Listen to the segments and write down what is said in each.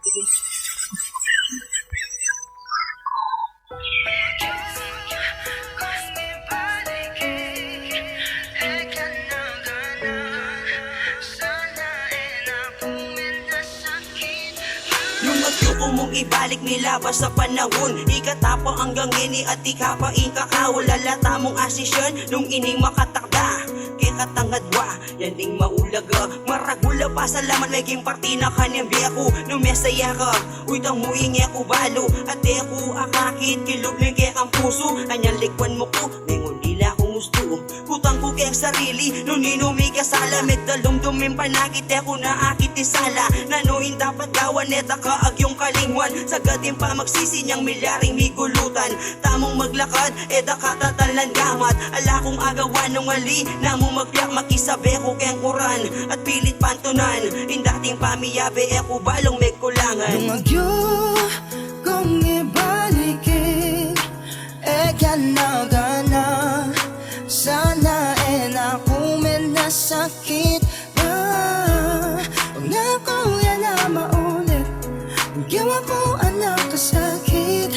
Yung magyuko mong ibalik nilabas sa panahon, ikatapang hanggang ini at ikapaing kakao. Lalata mong asisyon nung ining makatakda, kaya katangadwa, yan ding maulaga. Maragula pa sa laman, maging parti na kanyang biyako. Nung mesaya ka, uitang muingi ako balo. At ako akakit, kilog ng kaya ang puso. Anyang likwan mo ko, mengon nila akong gusto. Kutang ko kaya sarili, nung ninumi ka sala. Medalumdumin panakit, ako na akit isala. Nanuhin dapat gawan, neta ka ag yung kalingwan. Sagatin pa magsisinyang milyaring migulutan. Tamong maglakad, eda katatalan gamat. Ala kong agawan ng mali, namong magpiyak makisabi ko kayang kuran. At pilit pantunan, indating pamiyabe ako balong may kulangan. Nung agyo kong ibalikin, gana-gana. Sana ako men nasakit na. Huwag na ko yan na maulit. Gawa ko anak kasakit.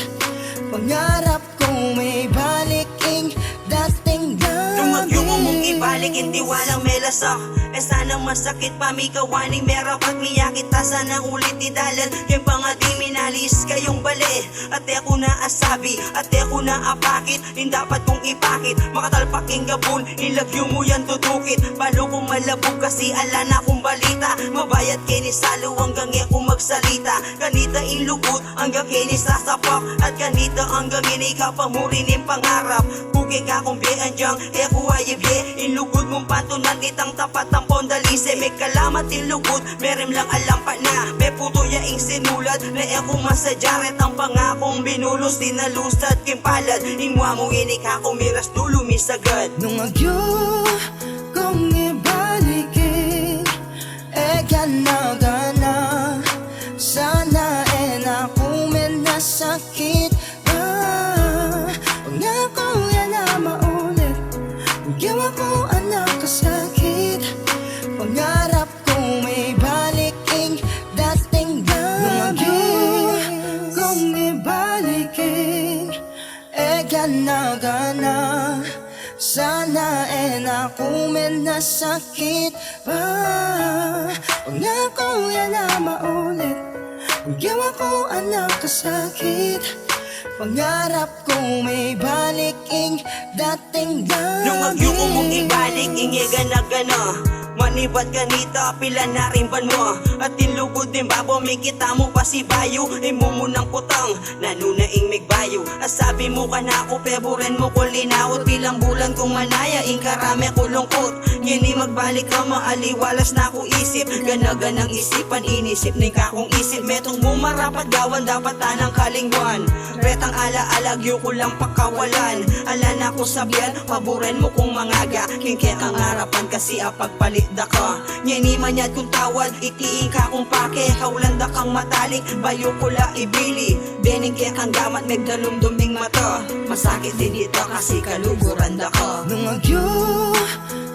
Pangarap ko may baliking dating dami. Nung magyuko mong ibalik, hindi walang melasak. Sana masakit pa mi kawaning mera pag miya kita. Sana ulit idalan yung pangadi minalis kayong bali. At ako na asabi, at ako na apakit. Hindi dapat kong ipakit, makatalpaking gabon, ilagyo mo yan tutukit. Balo kong malabog kasi ala na kong balita. Mabayad kini salo hanggang ako magsalita. Kanita inlugod hanggang kini sasapak. At kanita hanggang ini kapamurin yung pangarap. Bukig akong biyan dyang eko ayibye. Inlugod mong patunan itang tapat ang pondalise. May kalamat inlugod, meron lang alam pa na. May puto yaing sinulat na eko masadyaret. Ang pangakong binulos, dinalusad kimpalad. Ingwa mo inik ako miras dulo misagad. Nung agyo kong ibalikin, gana-gana. Sana ako men nasakit na. Huwag na ko yan na maulit. Gawa ko anak kasakit. Pangarap ko may baliking dating dami. Nung agyo kong ibalikin, gana-gana. Sana ako men nasakit pa. Huwag na ko yan na maulit. Gawa ko anak kasakit. Pangarap ko may baliking dating dami. Nung magyuko mong ibalik, ingi gana-gana. Manibat ganita, pila na rin ban mo. At tinlugod din babo, may kita mo pa si bayo. Imumunang putang, nanunaing migbayo. At sabi mo ka na ako, peboren mo ko linawot. Bilang bulan kong manaya, inkarame ko lungkot. Ngini magbalik ka, maaliwalas na ako isip. Gana-ganang isipan, inisip ning kakong isip. Metong bumarapat gawan, dapat tanang kalingwan. Retang ala-alagyo ko lang pakawalan. Ala na ko sabihan, paboren mo kong mangaga. Kingke ang harapan kasi apagpalit da ka. Ngini manyad kong tawad, itiin ka kong pake. Kaulanda kang matalik, bayo ko la ibili. Bening kaya kang gamat, megdalumduming mata. Masakit din dito kasi kaluguran da ka. Nung agyo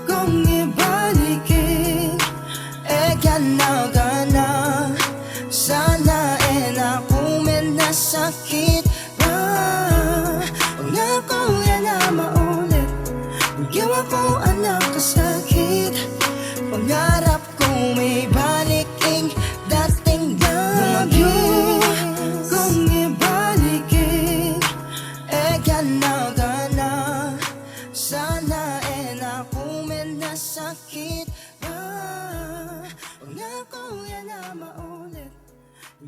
kong ibalikin, gana-gana. Sana ako men nasakit na. Huwag na ko yan na maulit. Gawa ko anak kasakit. Pangarap ko may baliking dating dami. Nung agyo kong ibalikin, gana-gana. Sana ako men nasakit na. Huwag na ko yan na maulit.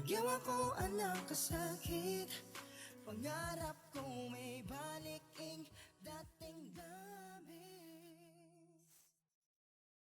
Gawa ko anak kasakit. Pangarap ko may baliking dating dami.